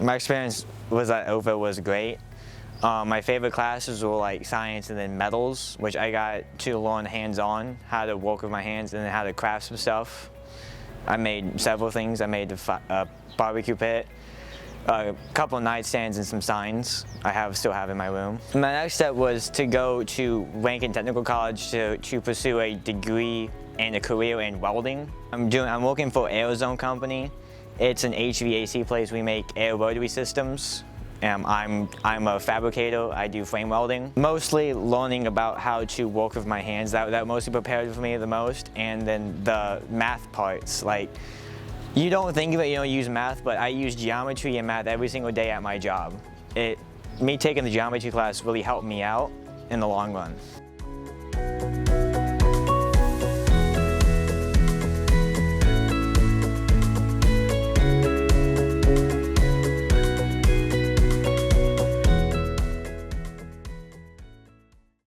My experience was at Oakville was great. My favorite classes were like science and then metals, which I got to learn hands-on how to work with my hands and then how to craft some stuff. I made several things. I made a barbecue pit, a couple of nightstands and some signs still have in my room. My next step was to go to Ranken Technical College to pursue a degree and a career in welding. I'm working for Airzone Company. It's an HVAC place. We make air rotary systems. I'm a fabricator. I do frame welding. Mostly learning about how to work with my hands. That mostly prepared for me the most. And then the math parts. Like, you don't think of it, you don't use math, but I use geometry and math every single day at my job. Me taking the geometry class really helped me out in the long run.